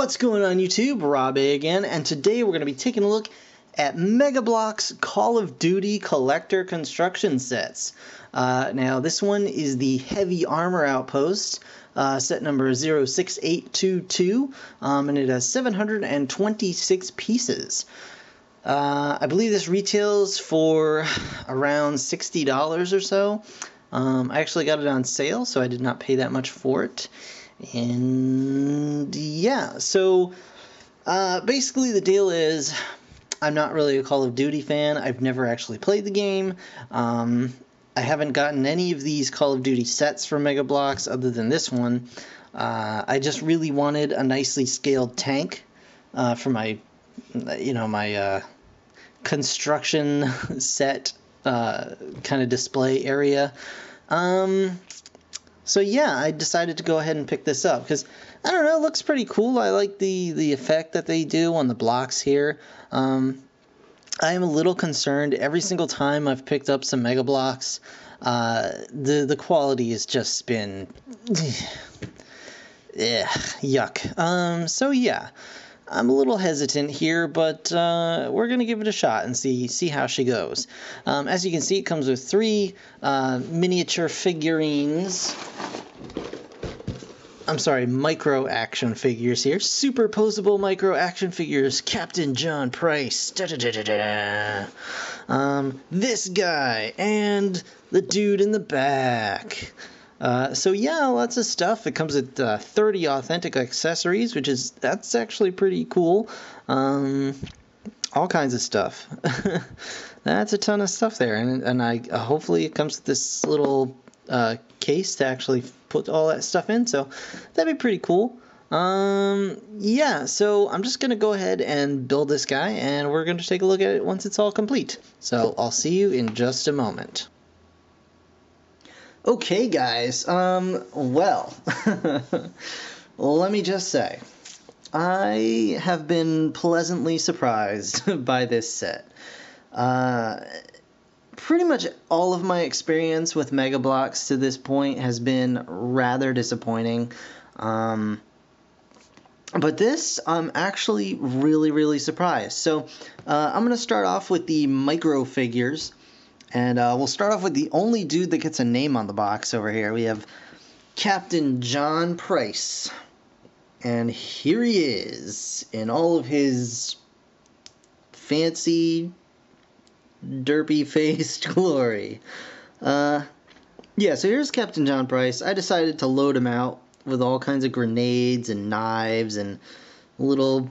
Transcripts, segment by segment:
What's going on YouTube? Rob A again, and today we're going to be taking a look at Mega Bloks Call of Duty Collector Construction Sets. Now this one is the Heavy Armor Outpost, set number 06822, and it has 726 pieces. I believe this retails for around $60 or so. I actually got it on sale, so I did not pay that much for it. And yeah, so basically the deal is I'm not really a Call of Duty fan. I've never actually played the game. I haven't gotten any of these Call of Duty sets from Mega Bloks other than this one. I just really wanted a nicely scaled tank for my, my construction set kind of display area. So yeah, I decided to go ahead and pick this up because, I don't know, it looks pretty cool. I like the effect that they do on the blocks here. I am a little concerned every single time I've picked up some Mega Bloks. The quality has just been yuck. So yeah, I'm a little hesitant here, but we're going to give it a shot and see how she goes. As you can see, it comes with 3 miniature figurines. I'm sorry, micro action figures here. Superposable micro action figures. Captain John Price. This guy and the dude in the back. So yeah, lots of stuff. It comes with 30 authentic accessories, that's actually pretty cool. All kinds of stuff. That's a ton of stuff there, and I hopefully it comes with this little case to actually put all that stuff in. So that'd be pretty cool. Yeah, so I'm just gonna go ahead and build this guy, and we're gonna take a look at it once it's all complete. So I'll see you in just a moment. Okay guys, well, let me just say, I have been pleasantly surprised by this set. Pretty much all of my experience with Mega Bloks to this point has been rather disappointing. But this, I'm actually really surprised. So, I'm going to start off with the micro figures. And we'll start off with the only dude that gets a name on the box over here. We have Captain John Price. And here he is in all of his fancy, derpy-faced glory. Yeah, so here's Captain John Price. I decided to load him out with all kinds of grenades and knives and little,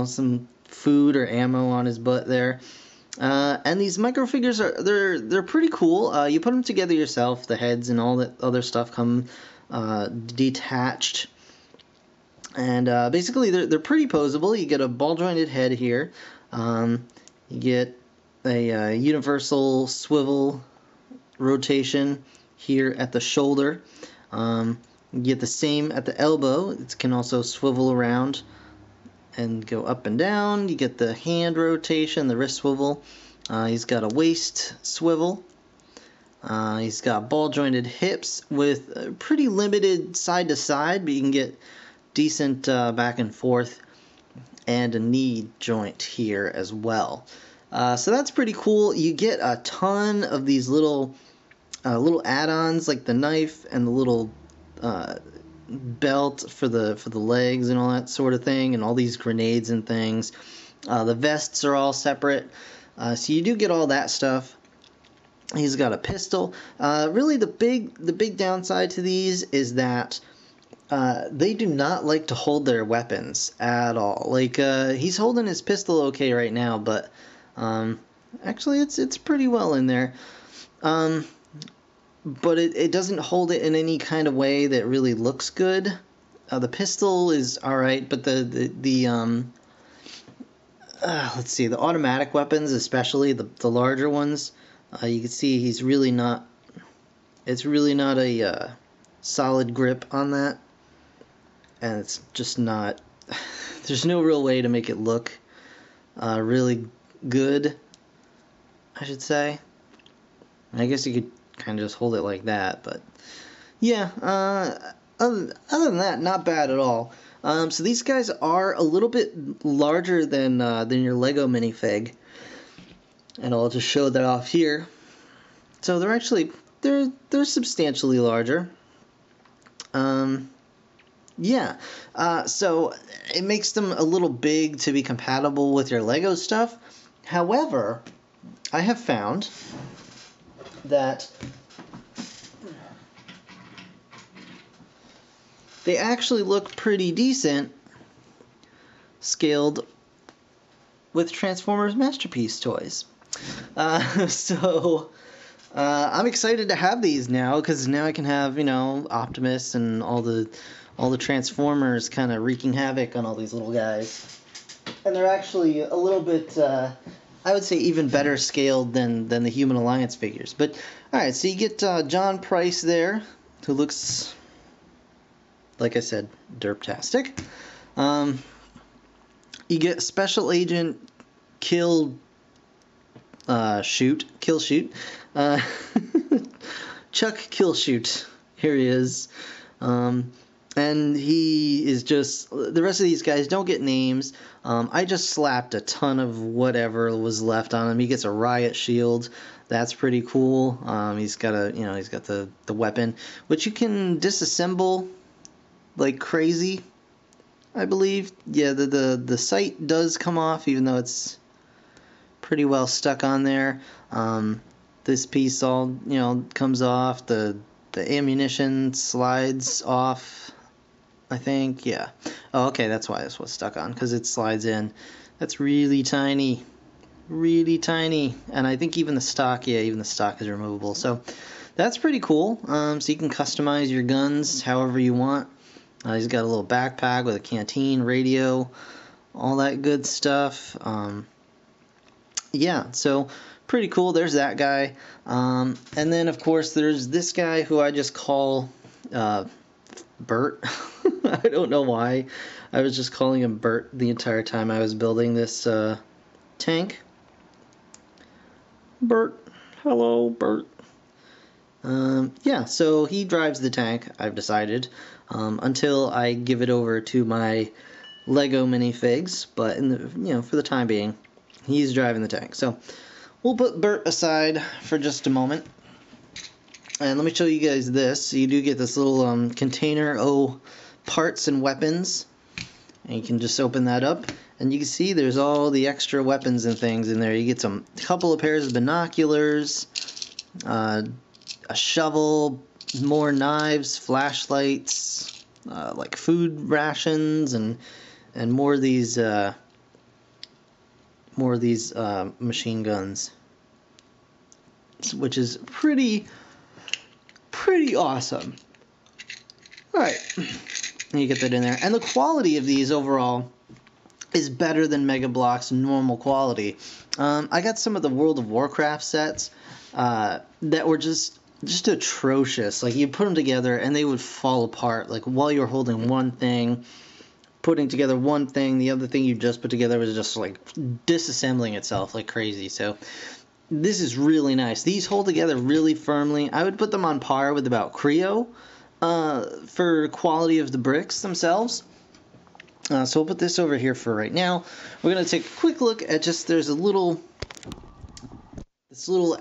some food or ammo on his butt there. And these micro figures they're pretty cool. You put them together yourself. The heads and all that other stuff come detached, and basically they're pretty posable. You get a ball jointed head here. You get a universal swivel rotation here at the shoulder. You get the same at the elbow. It can also swivel around and go up and down. You get the hand rotation, the wrist swivel. He's got a waist swivel. He's got ball jointed hips with pretty limited side to side, but you can get decent back and forth, and a knee joint here as well. So that's pretty cool. You get a ton of these little add-ons, like the knife and the little belt for the legs and all that sort of thing, and all these grenades and things. The vests are all separate, so you do get all that stuff. He's got a pistol. Really, the big downside to these is that they do not like to hold their weapons at all. Like he's holding his pistol okay right now, but actually it's pretty well in there. But it doesn't hold it in any kind of way that really looks good. The pistol is alright, but let's see, the automatic weapons, especially the larger ones, you can see it's really not a solid grip on that, and it's just not, there's no real way to make it look really good, I should say. I guess you could kind of just hold it like that, but yeah, other than that, not bad at all. So these guys are a little bit larger than your Lego minifig, and I'll just show that off here. So they're actually they're substantially larger. Yeah, so it makes them a little big to be compatible with your Lego stuff. However, I have found that they actually look pretty decent scaled with Transformers Masterpiece toys. So I'm excited to have these now, because now I can have, Optimus and all the Transformers kind of wreaking havoc on all these little guys. And they're actually a little bit, I would say, even better scaled than the Human Alliance figures. But alright, so you get John Price there, who looks, like I said, derptastic. You get Special Agent Kill Shoot. Chuck Killshoot. Here he is. And he is just... The rest of these guys don't get names. I just slapped a ton of whatever was left on him. He gets a riot shield. That's pretty cool. He's got he's got the weapon, which you can disassemble like crazy, I believe. Yeah, the sight does come off, even though it's pretty well stuck on there. This piece all, comes off. The ammunition slides off, I think. Yeah. Oh, okay, that's why this was stuck on, because it slides in. That's really tiny. Really tiny. And I think even the stock is removable. So that's pretty cool. So you can customize your guns however you want. He's got a little backpack with a canteen, radio, all that good stuff. Yeah, so pretty cool. There's that guy. And then, of course, there's this guy who I just call Bert. I don't know why. I was just calling him Bert the entire time I was building this tank. Bert. Hello, Bert. Yeah, so he drives the tank, I've decided, until I give it over to my Lego minifigs. But for the time being, he's driving the tank. So we'll put Bert aside for just a moment, and let me show you guys this. So you do get this little container parts and weapons, and you can just open that up, and you can see there's all the extra weapons and things in there. You get a couple of pairs of binoculars, a shovel, more knives, flashlights, like food rations, and more of these machine guns, which is pretty awesome. All right, you get that in there, and the quality of these overall is better than Mega Bloks' normal quality. I got some of the World of Warcraft sets that were just atrocious. Like, you put them together and they would fall apart. Like, while you were holding one thing, putting together one thing, the other thing you just put together was just like disassembling itself like crazy. So this is really nice. These hold together really firmly. I would put them on par with about Creo for quality of the bricks themselves. So we'll put this over here for right now. We're going to take a quick look at this little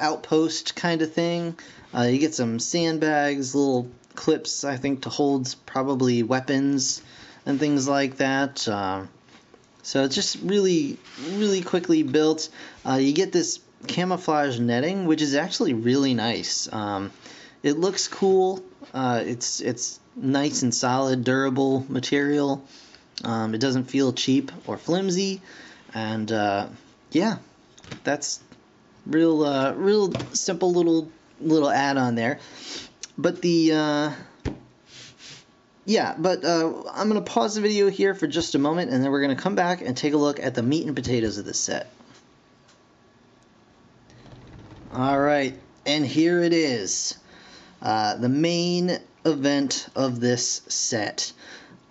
outpost kind of thing. You get some sandbags, little clips, I think, to hold probably weapons and things like that. So it's just really, really quickly built. You get this camouflage netting, which is actually really nice. It looks cool. It's nice and solid, durable material. It doesn't feel cheap or flimsy, and yeah, that's real simple little add-on there. But I'm gonna pause the video here for just a moment, and then we're gonna come back and take a look at the meat and potatoes of this set. All right, and here it is, the main event of this set.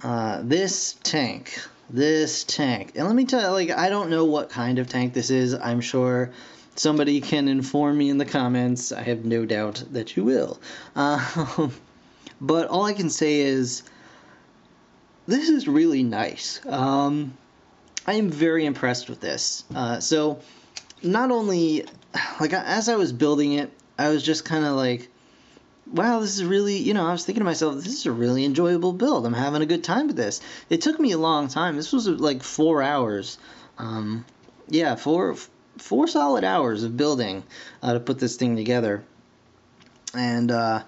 This tank, and let me tell you, I don't know what kind of tank this is. I'm sure somebody can inform me in the comments. I have no doubt that you will. But all I can say is this is really nice. I am very impressed with this. So not only, like, as I was building it, I was just kind of like, wow, this is really, I was thinking to myself, this is a really enjoyable build. I'm having a good time with this. It took me a long time. This was like 4 hours. Yeah, four solid hours of building to put this thing together. And I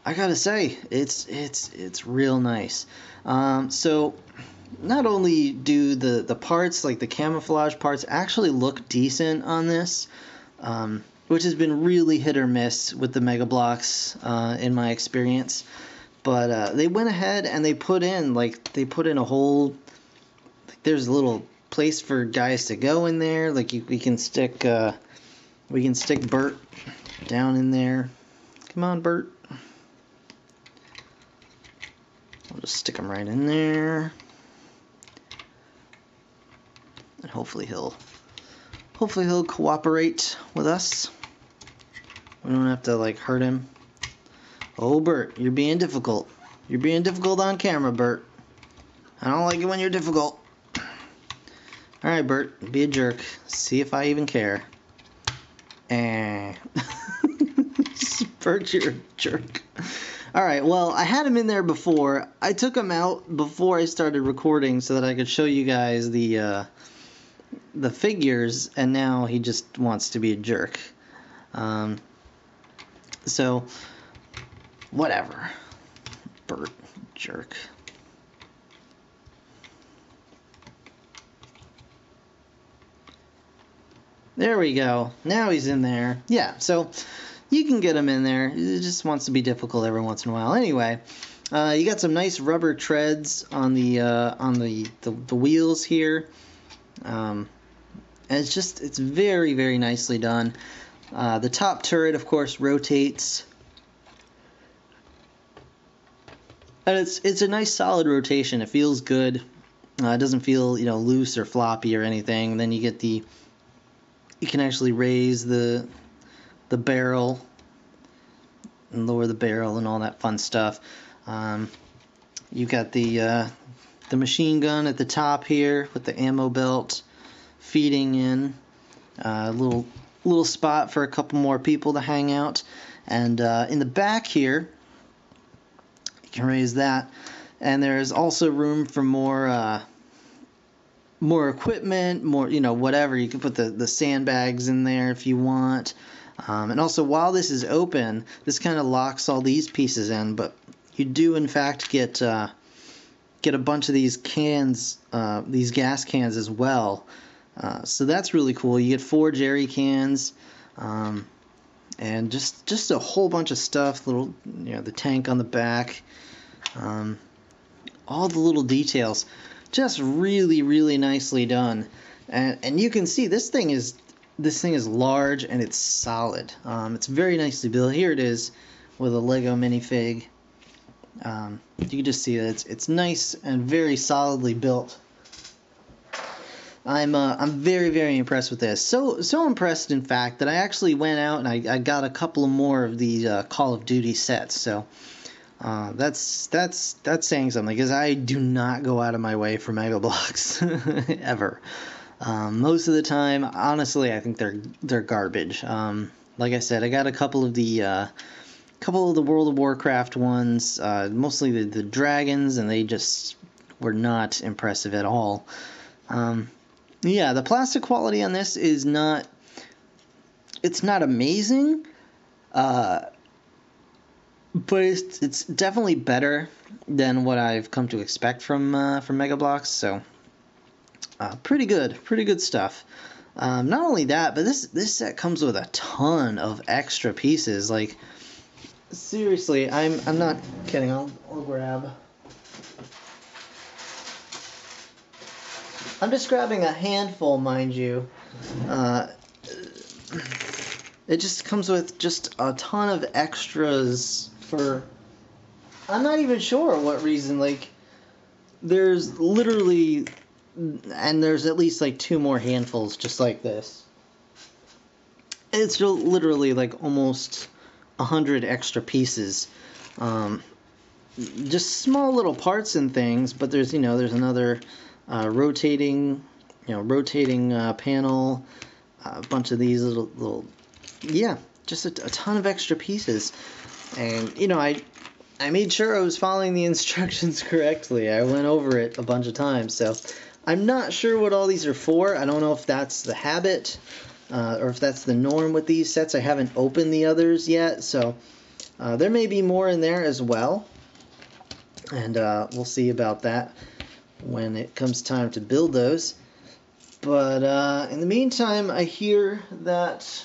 gotta say, it's real nice. So not only do the parts, like the camouflage parts, actually look decent on this, which has been really hit or miss with the Mega Bloks in my experience. But they went ahead and they put in a whole, like, there's a little place for guys to go in there. Like we can stick Bert down in there. Come on, Bert. I'll just stick him right in there, and hopefully he'll cooperate with us. We don't have to, like, hurt him. Oh, Bert, you're being difficult. You're being difficult on camera, Bert. I don't like it when you're difficult. Alright, Bert, be a jerk. See if I even care. Bert, you're a jerk. Alright, well, I had him in there before. I took him out before I started recording so that I could show you guys the figures, and now he just wants to be a jerk. So, whatever. Bert, jerk. There we go. Now he's in there. Yeah, so you can get him in there. He just wants to be difficult every once in a while. Anyway, you got some nice rubber treads on the wheels here. And it's very, very nicely done. The top turret, of course, rotates. And it's a nice solid rotation. It feels good. It doesn't feel, loose or floppy or anything. Then you get you can actually raise the barrel and lower the barrel and all that fun stuff. You got the machine gun at the top here with the ammo belt feeding in. A little spot for a couple more people to hang out. And in the back here, you can raise that. And there's also room for more equipment, more, whatever. You can put the sandbags in there if you want. And also, while this is open, this kind of locks all these pieces in, but you do, in fact, get a bunch of these cans, these gas cans as well. So that's really cool. You get 4 jerry cans, and just a whole bunch of stuff. Little, the tank on the back, all the little details, just really, really nicely done. And you can see this thing is large and it's solid. It's very nicely built. Here it is with a Lego minifig. You can just see that it's nice and very solidly built. I'm very, very impressed with this. So impressed, in fact, that I actually went out and I got a couple of more of the Call of Duty sets. So that's saying something, because I do not go out of my way for Mega Bloks ever. Most of the time, honestly, I think they're garbage. Like I said, I got a couple of the World of Warcraft ones, mostly the dragons, and they just were not impressive at all. Yeah, the plastic quality on this is not amazing, but it's definitely better than what I've come to expect from Mega Bloks. So pretty good stuff. Not only that, but this set comes with a ton of extra pieces. Like, seriously, I'm not kidding. I'll grab. I'm just grabbing a handful, mind you. It just comes with just a ton of extras for, I'm not even sure what reason. Like, there's literally, and there's at least like 2 more handfuls just like this. It's literally like almost 100 extra pieces. just small little parts and things, but there's there's another rotating panel, a bunch of these little yeah, just a ton of extra pieces. And I made sure I was following the instructions correctly. I went over it a bunch of times, so I'm not sure what all these are for. I don't know if that's the habit or if that's the norm with these sets. I haven't opened the others yet, so there may be more in there as well, and we'll see about that when it comes time to build those. But in the meantime, I hear that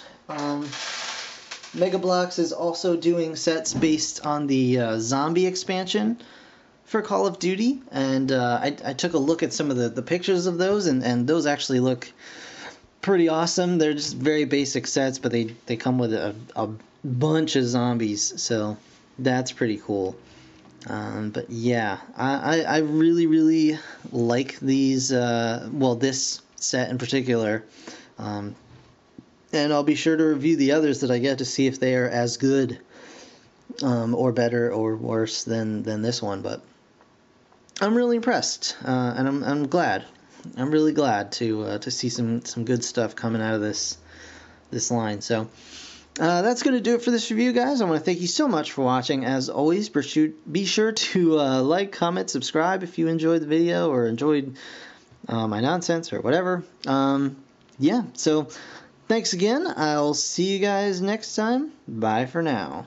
Mega Bloks is also doing sets based on the zombie expansion for Call of Duty, and I took a look at some of the pictures of those, and those actually look pretty awesome. They're just very basic sets, but they come with a bunch of zombies, so that's pretty cool. But yeah, I really, really like these, well, this set in particular. And I'll be sure to review the others that I get to see if they are as good or better or worse than this one. But I'm really impressed, and I'm glad. I'm really glad to see some good stuff coming out of this line. So that's going to do it for this review, guys. I want to thank you so much for watching. As always, be sure to like, comment, subscribe if you enjoyed the video or enjoyed my nonsense or whatever. Yeah, so thanks again. I'll see you guys next time. Bye for now.